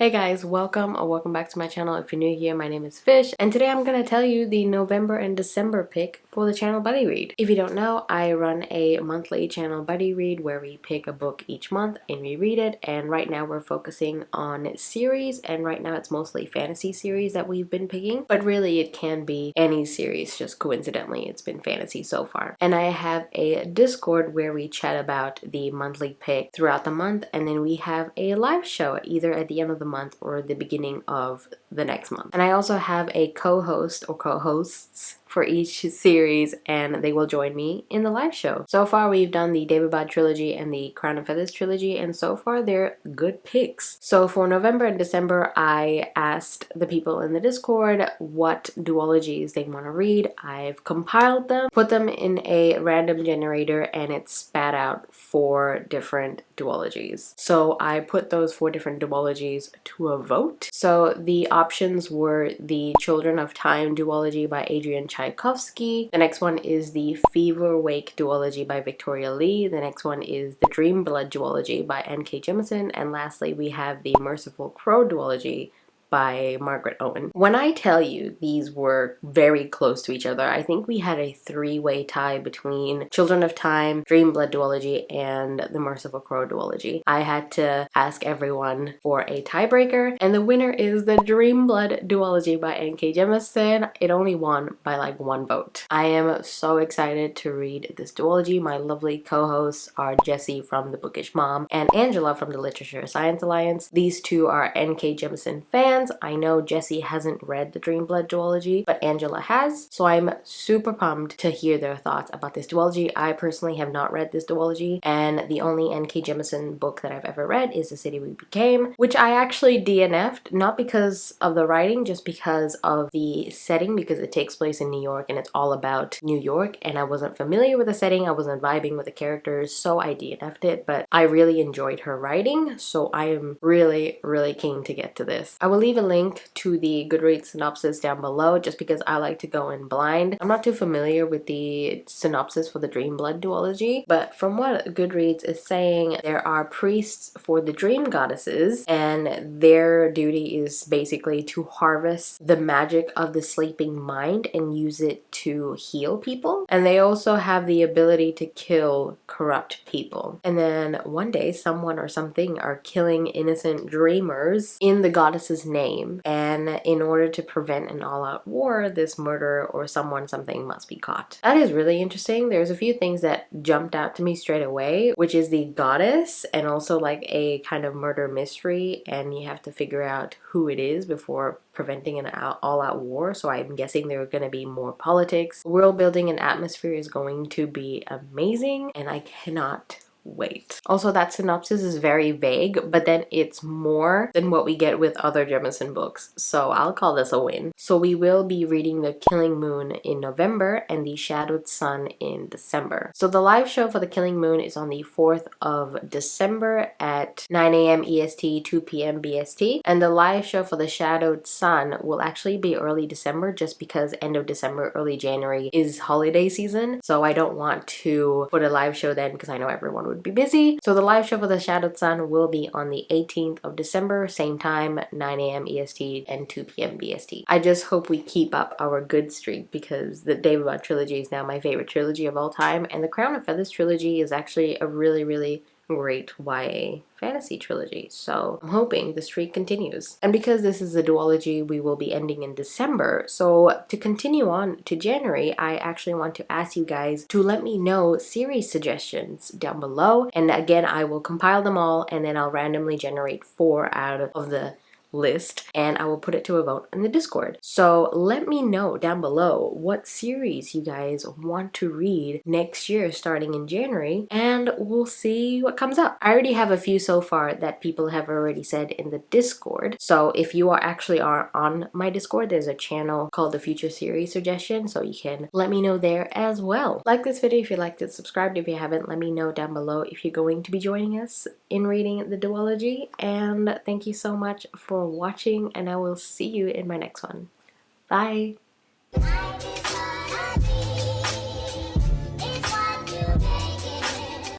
Hey guys, welcome or welcome back to my channel. If you're new here, my name is Fish, and today I'm going to tell you the November and December pick for the channel Buddy Read. If you don't know, I run a monthly channel Buddy Read where we pick a book each month and we read it, and right now we're focusing on series, and right now it's mostly fantasy series that we've been picking, but really it can be any series, just coincidentally it's been fantasy so far. And I have a Discord where we chat about the monthly pick throughout the month, and then we have a live show either at the end of the month or the beginning of the next month. And I also have a co-host or co-hosts for each series, and they will join me in the live show. So far we've done the David Bad trilogy and the Crown of Feathers trilogy, and so far they're good picks. So for November and December, I asked the people in the Discord what duologies they want to read. I've compiled them, put them in a random generator, and it spat out 4 different duologies. So I put those 4 different duologies to a vote. So the options were the Children of Time duology by Adrian Tchaikovsky. The next one is the Fever Wake duology by Victoria Lee. The next one is the Dream Blood duology by N.K. Jemisin. And lastly, we have the Merciful Crow duology by Margaret Owen. When I tell you these were very close to each other, I think we had a 3-way tie between Children of Time, Dream Blood duology, and the Merciful Crow duology. I had to ask everyone for a tiebreaker, and the winner is the Dream Blood duology by N.K. Jemisin. It only won by like 1 vote. I am so excited to read this duology. My lovely co-hosts are Jessie from The Bookish Mom and Angela from the Literature Science Alliance. These two are N.K. Jemisin fans. I know Jessie hasn't read the Dream Blood duology, but Angela has, so I'm super pumped to hear their thoughts about this duology. I personally have not read this duology, and the only N.K. Jemisin book that I've ever read is The City We Became, which I actually DNF'd, not because of the writing, just because of the setting, because it takes place in New York and it's all about New York, and I wasn't familiar with the setting, I wasn't vibing with the characters, so I DNF'd it, but I really enjoyed her writing, so I am really keen to get to this. I will leave a link to the Goodreads synopsis down below just because I like to go in blind. I'm not too familiar with the synopsis for the Dream Blood duology, but from what Goodreads is saying, there are priests for the dream goddesses, and their duty is basically to harvest the magic of the sleeping mind and use it to heal people. And they also have the ability to kill corrupt people. And then one day someone or something are killing innocent dreamers in the goddess's name, and in order to prevent an all-out war, this murderer or something must be caught. That is really interesting. There's a few things that jumped out to me straight away, which is the goddess and also like a kind of murder mystery, and you have to figure out who it is before preventing an all-out war. So I'm guessing there are going to be more politics. World building and atmosphere is going to be amazing, and I cannot wait. Also, that synopsis is very vague, but then it's more than what we get with other Jemisin books, so I'll call this a win. So we will be reading The Killing Moon in November and The Shadowed Sun in December. So the live show for The Killing Moon is on the 4th of December at 9 a.m. EST, 2 p.m. BST, and the live show for The Shadowed Sun will actually be early December just because end of December, early January is holiday season, so I don't want to put a live show then because I know everyone would be busy. So the live show for The Shadowed Sun will be on the 18th of December, same time, 9 a.m. EST and 2 p.m. BST. I just hope we keep up our good streak because the David Bad trilogy is now my favorite trilogy of all time, and the Crown of Feathers trilogy is actually a really great YA fantasy trilogy, so I'm hoping the streak continues. And because this is a duology, we will be ending in December, so to continue on to January, I actually want to ask you guys to let me know series suggestions down below, and again I will compile them all and then I'll randomly generate 4 out of the list and I will put it to a vote in the Discord. So let me know down below what series you guys want to read next year starting in January, and we'll see what comes up. I already have a few so far that people have already said in the Discord, so if you are on my Discord, there's a channel called the Future Series Suggestion, so you can let me know there as well. Like this video if you liked it, subscribe if you haven't, let me know down below if you're going to be joining us in reading the duology, and thank you so much for watching, and I will see you in my next one. Bye!